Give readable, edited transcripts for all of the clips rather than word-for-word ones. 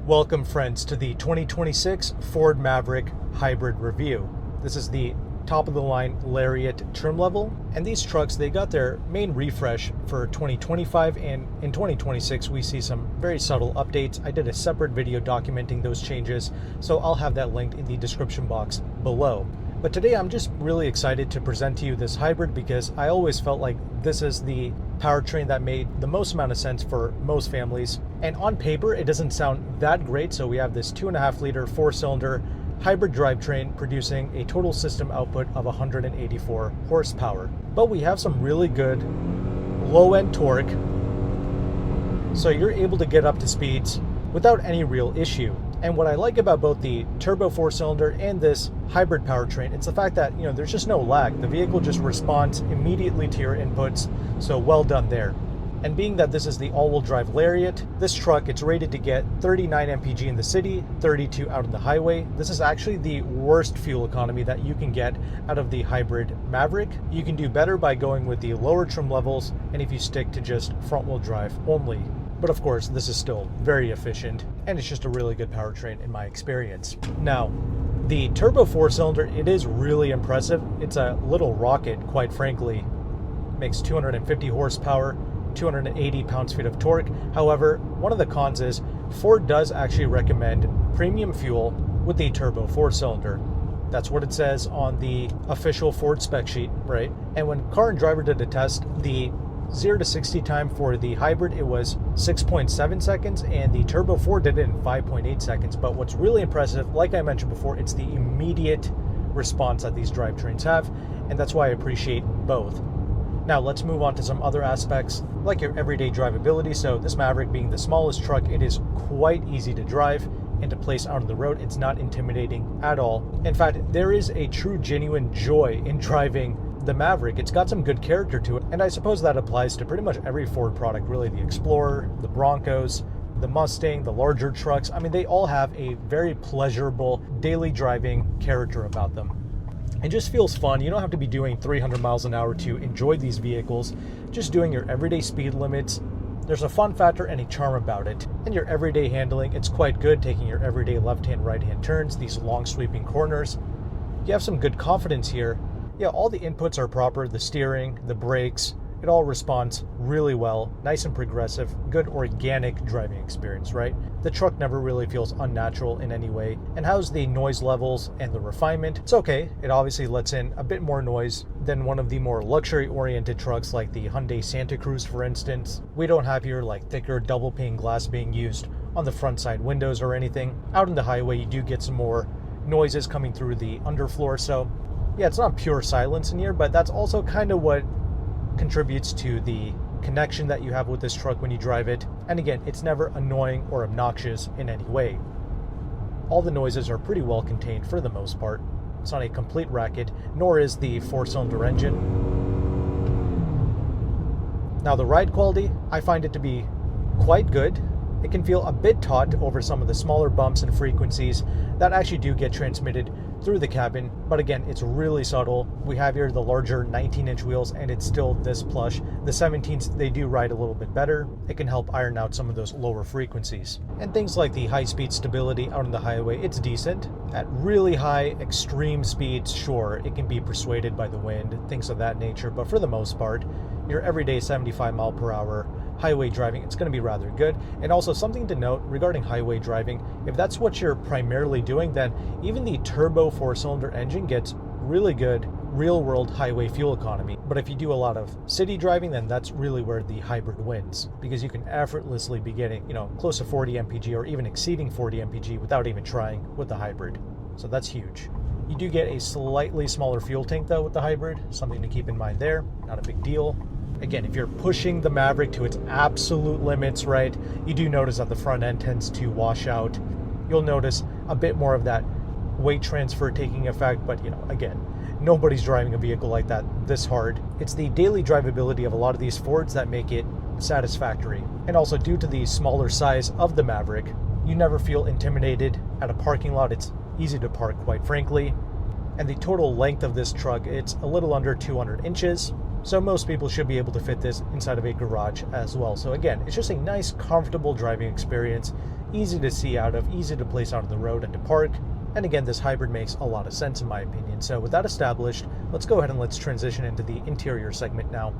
Welcome friends to the 2026 Ford Maverick Hybrid Review. This is the top of the line Lariat trim level, and these trucks, they got their main refresh for 2025, and in 2026 we see some very subtle updates. I did a separate video documenting those changes, so I'll have that linked in the description box below. But today I'm just really excited to present to you this hybrid because I always felt like this is the powertrain that made the most amount of sense for most families. And on paper, it doesn't sound that great. So we have this 2.5 liter 4-cylinder hybrid drivetrain producing a total system output of 184 horsepower. But we have some really good low-end torque, so you're able to get up to speeds without any real issue. And what I like about both the turbo 4-cylinder and this hybrid powertrain, it's the fact that, there's just no lag. The vehicle just responds immediately to your inputs, so well done there. And being that this is the all-wheel drive Lariat, this truck, it's rated to get 39 mpg in the city, 32 out on the highway. This is actually the worst fuel economy that you can get out of the hybrid Maverick. You can do better by going with the lower trim levels, and if you stick to just front-wheel drive only. But of course, this is still very efficient, and it's just a really good powertrain in my experience. Now, the turbo 4-cylinder, it is really impressive. It's a little rocket, quite frankly. Makes 250 horsepower, 280 pounds-feet of torque. However, one of the cons is Ford does actually recommend premium fuel with the turbo 4-cylinder. That's what it says on the official Ford spec sheet, right? And when Car and Driver did a test, the 0 to 60 time for the hybrid, it was 6.7 seconds, and the Turbo 4 did it in 5.8 seconds. But what's really impressive, like I mentioned before, it's the immediate response that these drivetrains have, and that's why I appreciate both. Now let's move on to some other aspects, like your everyday drivability. So this Maverick being the smallest truck, it is quite easy to drive and to place out on the road. It's not intimidating at all. In fact, there is a true, genuine joy in driving the Maverick. It's got some good character to it, and I suppose that applies to pretty much every Ford product, really. The Explorer, the Broncos, the Mustang, the larger trucks. I mean, they all have a very pleasurable daily driving character about them. It just feels fun. You don't have to be doing 300 miles an hour to enjoy these vehicles. Just doing your everyday speed limits. There's a fun factor and a charm about it. And your everyday handling, it's quite good, taking your everyday left-hand, right-hand turns, these long sweeping corners. You have some good confidence here. Yeah, all the inputs are proper, the steering, the brakes, it all responds really well, nice and progressive, good organic driving experience, right? The truck never really feels unnatural in any way. And how's the noise levels and the refinement? It's okay. It obviously lets in a bit more noise than one of the more luxury-oriented trucks like the Hyundai Santa Cruz, for instance. We don't have here like thicker double-pane glass being used on the front side windows or anything. Out on the highway, you do get some more noises coming through the underfloor, so yeah, it's not pure silence in here, but that's also kind of what contributes to the connection that you have with this truck when you drive it. And again, it's never annoying or obnoxious in any way. All the noises are pretty well contained for the most part. It's not a complete racket, nor is the 4-cylinder engine. Now the ride quality, I find it to be quite good. It can feel a bit taut over some of the smaller bumps and frequencies that actually do get transmitted through the cabin, but again, it's really subtle. We have here the larger 19-inch wheels, and it's still this plush. The 17s, they do ride a little bit better. It can help iron out some of those lower frequencies. And things like the high-speed stability out on the highway, it's decent. At really high, extreme speeds, sure, it can be persuaded by the wind, things of that nature, but for the most part, your everyday 75 mile per hour highway driving, it's going to be rather good. And also something to note regarding highway driving, if that's what you're primarily doing, then even the turbo 4-cylinder engine gets really good real-world highway fuel economy. But if you do a lot of city driving, then that's really where the hybrid wins, because you can effortlessly be getting, close to 40 mpg or even exceeding 40 mpg without even trying with the hybrid. So that's huge. You do get a slightly smaller fuel tank though with the hybrid, something to keep in mind there, not a big deal. Again, if you're pushing the Maverick to its absolute limits, right, you do notice that the front end tends to wash out. You'll notice a bit more of that weight transfer taking effect, but again, nobody's driving a vehicle like that this hard. It's the daily drivability of a lot of these Fords that make it satisfactory. And also, due to the smaller size of the Maverick, you never feel intimidated at a parking lot. It's easy to park, quite frankly. And the total length of this truck, it's a little under 200 inches. So most people should be able to fit this inside of a garage as well. So again, it's just a nice, comfortable driving experience. easy to see out of, easy to place out of the road and to park. And again, this hybrid makes a lot of sense in my opinion. So with that established, let's go ahead and let's transition into the interior segment now.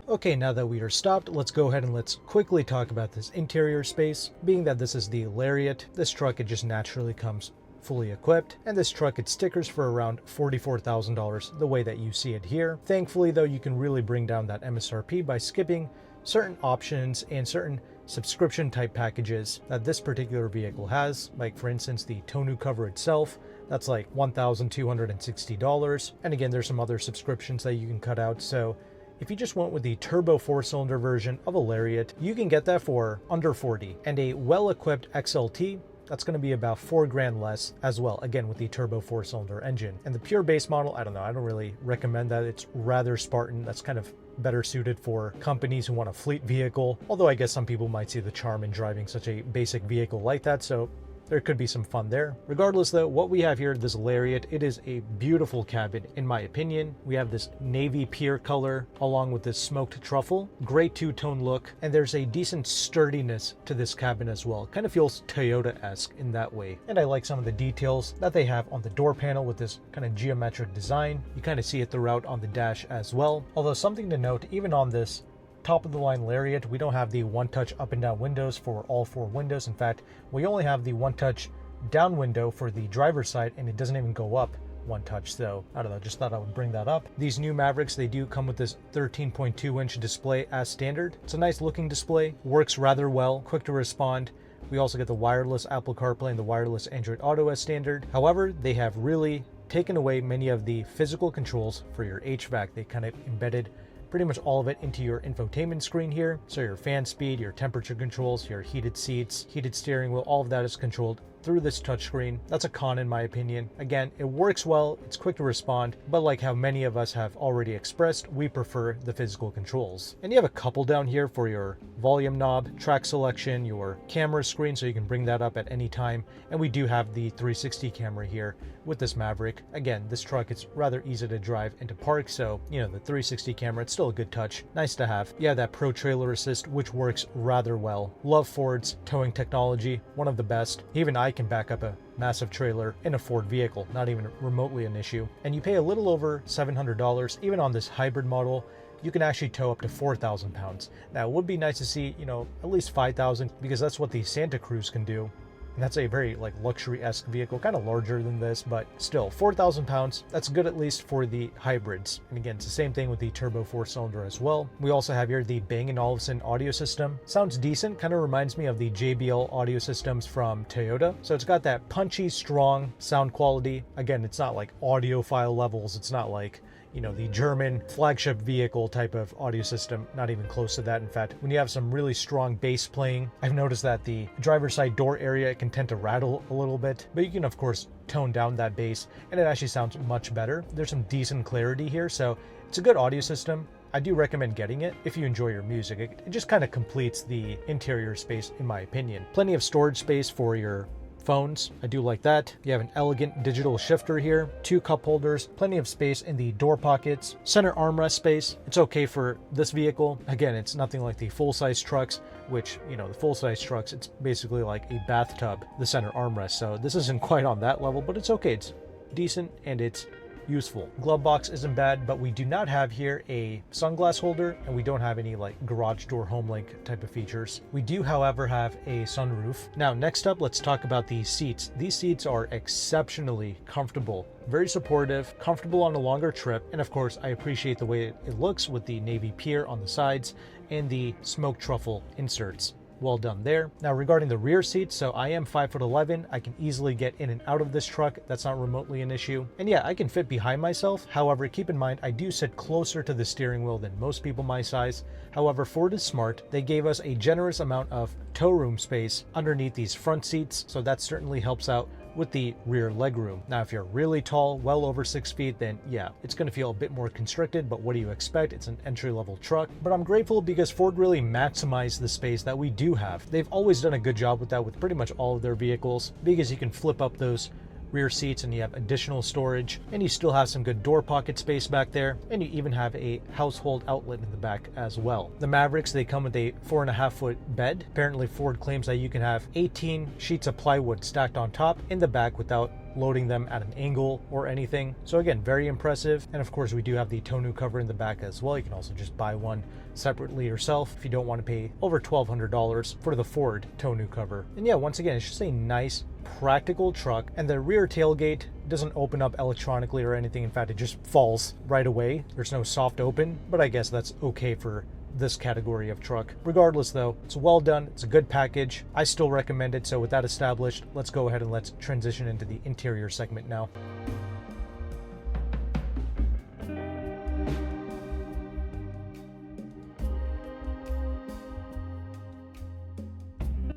Okay, now that we are stopped, let's go ahead and let's quickly talk about this interior space. Being that this is the Lariat, this truck, it just naturally comes fully equipped, and this truck, it stickers for around $44,000 the way that you see it here. Thankfully though, you can really bring down that MSRP by skipping certain options and certain subscription type packages that this particular vehicle has. Like for instance, the tonneau cover itself, that's like $1,260. And again, there's some other subscriptions that you can cut out. So if you just went with the turbo 4-cylinder version of a Lariat, you can get that for under $40,000. And a well-equipped XLT, that's going to be about $4,000 less as well, again with the turbo 4-cylinder engine. And the pure base model, I don't know, I don't really recommend that. It's rather Spartan. That's kind of better suited for companies who want a fleet vehicle, although I guess some people might see the charm in driving such a basic vehicle like that, so there could be some fun there. Regardless though, what we have here, this Lariat, it is a beautiful cabin in my opinion. We have this navy pear color along with this smoked truffle, great two-tone look, and there's a decent sturdiness to this cabin as well. Kind of feels Toyota-esque in that way. And I like some of the details that they have on the door panel with this kind of geometric design. You kind of see it throughout on the dash as well. Although something to note, even on this top of the line Lariat, we don't have the one-touch up and down windows for all 4 windows. In fact, we only have the one-touch down window for the driver's side, and it doesn't even go up one touch. So I don't know, just thought I would bring that up. These new Mavericks, they do come with this 13.2-inch display as standard. It's a nice looking display, works rather well, quick to respond. We also get the wireless Apple CarPlay and the wireless Android Auto as standard. However, they have really taken away many of the physical controls for your HVAC. They kind of embedded pretty much all of it into your infotainment screen here. So your fan speed, your temperature controls, your heated seats, heated steering wheel, all of that is controlled through this touchscreen. That's a con in my opinion. Again, it works well, it's quick to respond, but like how many of us have already expressed, we prefer the physical controls. And you have a couple down here for your volume knob, track selection, your camera screen, so you can bring that up at any time. And we do have the 360 camera here with this Maverick. Again, this truck, it's rather easy to drive and to park, so you know, the 360 camera, it's still a good touch, nice to have. Yeah, that Pro Trailer Assist, which works rather well. Love Ford's towing technology, one of the best. Even I can back up a massive trailer in a Ford vehicle, not even remotely an issue. And you pay a little over $700. Even on this hybrid model, you can actually tow up to 4,000 pounds. Now, it would be nice to see, you know, at least 5,000, because that's what the Santa Cruz can do. And that's a very like luxury-esque vehicle, kind of larger than this, but still 4,000 pounds. That's good at least for the hybrids. And again, it's the same thing with the turbo 4-cylinder as well. We also have here the Bang & Olufsen audio system. Sounds decent, kind of reminds me of the JBL audio systems from Toyota. So it's got that punchy, strong sound quality. Again, it's not like audiophile levels. It's not like, you know, the German flagship vehicle type of audio system, not even close to that. In fact, when you have some really strong bass playing, I've noticed that the driver's side door area can tend to rattle a little bit, but you can of course tone down that bass and it actually sounds much better. There's some decent clarity here, so it's a good audio system. I do recommend getting it if you enjoy your music. It just kind of completes the interior space in my opinion. Plenty of storage space for your phones. I do like that. You have an elegant digital shifter here, 2 cup holders, plenty of space in the door pockets, center armrest space. It's okay for this vehicle. Again, it's nothing like the full-size trucks, which, you know, the full-size trucks, it's basically like a bathtub, the center armrest. So this isn't quite on that level, but it's okay. It's decent and it's useful. Glove box isn't bad, but we do not have here a sunglass holder, and we don't have any like garage door home link type of features. We do, however, have a sunroof. Now, next up, let's talk about these seats. These seats are exceptionally comfortable, very supportive, comfortable on a longer trip, and of course, I appreciate the way it looks with the navy pear on the sides and the smoked truffle inserts. Well done there. Now regarding the rear seats, so I am 5'11". I can easily get in and out of this truck. That's not remotely an issue. And yeah, I can fit behind myself. However, keep in mind, I do sit closer to the steering wheel than most people my size. However, Ford is smart. They gave us a generous amount of tow room space underneath these front seats, so that certainly helps out with the rear legroom. Now, if you're really tall, well over 6 feet, then yeah, it's going to feel a bit more constricted, but what do you expect? It's an entry-level truck. But I'm grateful because Ford really maximized the space that we do have. They've always done a good job with that with pretty much all of their vehicles, because you can flip up those rear seats and you have additional storage, and you still have some good door pocket space back there, and you even have a household outlet in the back as well. The Mavericks, they come with a 4.5-foot bed. Apparently Ford claims that you can have 18 sheets of plywood stacked on top in the back without loading them at an angle or anything. So again, very impressive. And of course, we do have the tonneau cover in the back as well. You can also just buy one separately yourself if you don't want to pay over $1,200 for the Ford tonneau cover. And yeah, once again, it's just a nice practical truck, and the rear tailgate doesn't open up electronically or anything. In fact, it just falls right away. There's no soft open, but I guess that's okay for this category of truck. Regardless though, it's well done, it's a good package. I still recommend it. So with that established, let's go ahead and let's transition into the interior segment now.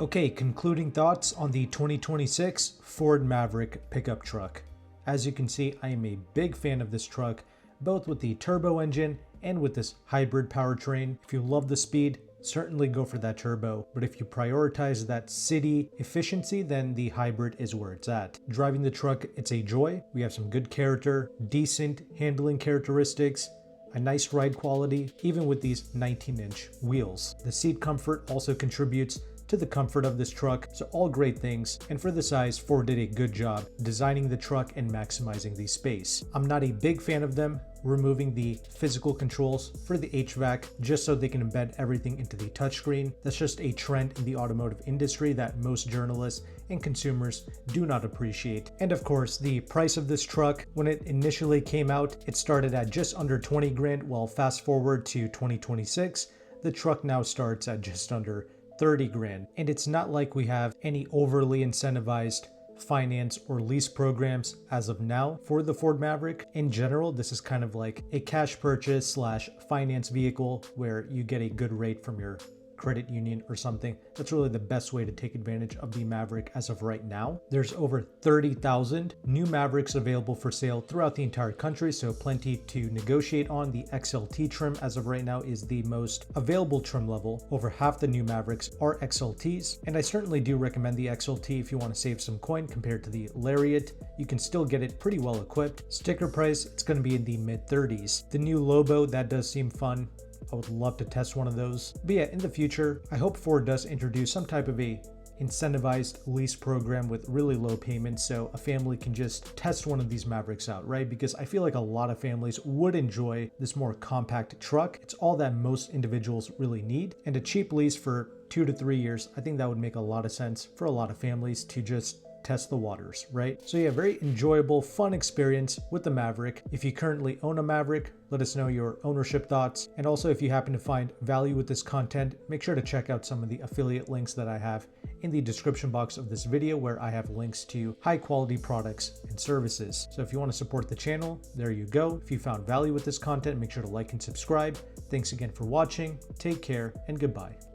Okay, concluding thoughts on the 2026 Ford Maverick pickup truck. As you can see, I am a big fan of this truck, both with the turbo engine and with this hybrid powertrain. If you love the speed, certainly go for that turbo. But if you prioritize that city efficiency, then the hybrid is where it's at. Driving the truck, it's a joy. We have some good character, decent handling characteristics, a nice ride quality, even with these 19-inch wheels. The seat comfort also contributes to the comfort of this truck, so all great things. And for the size, Ford did a good job designing the truck and maximizing the space. I'm not a big fan of them removing the physical controls for the HVAC just so they can embed everything into the touchscreen. That's just a trend in the automotive industry that most journalists and consumers do not appreciate. And of course, the price of this truck, when it initially came out, it started at just under 20 grand. Well, fast forward to 2026, the truck now starts at just under 30 grand. And it's not like we have any overly incentivized finance or lease programs as of now for the Ford Maverick. In general, this is kind of like a cash purchase slash finance vehicle where you get a good rate from your credit union or something. That's really the best way to take advantage of the Maverick as of right now. There's over 30,000 new Mavericks available for sale throughout the entire country, so plenty to negotiate on. The XLT trim as of right now is the most available trim level. Over half the new Mavericks are XLTs, and I certainly do recommend the XLT if you want to save some coin compared to the Lariat. You can still get it pretty well equipped. Sticker price, it's going to be in the mid 30s. The new Lobo, that does seem fun. I would love to test one of those. But yeah, in the future, I hope Ford does introduce some type of a incentivized lease program with really low payments so a family can just test one of these Mavericks out, right? Because I feel like a lot of families would enjoy this more compact truck. It's all that most individuals really need. And a cheap lease for 2 to 3 years, I think that would make a lot of sense for a lot of families to just test the waters, right? So yeah, very enjoyable, fun experience with the Maverick. If you currently own a Maverick, let us know your ownership thoughts. And also, if you happen to find value with this content, make sure to check out some of the affiliate links that I have in the description box of this video, where I have links to high quality products and services. So if you want to support the channel, there you go. If you found value with this content, make sure to like and subscribe. Thanks again for watching. Take care and goodbye.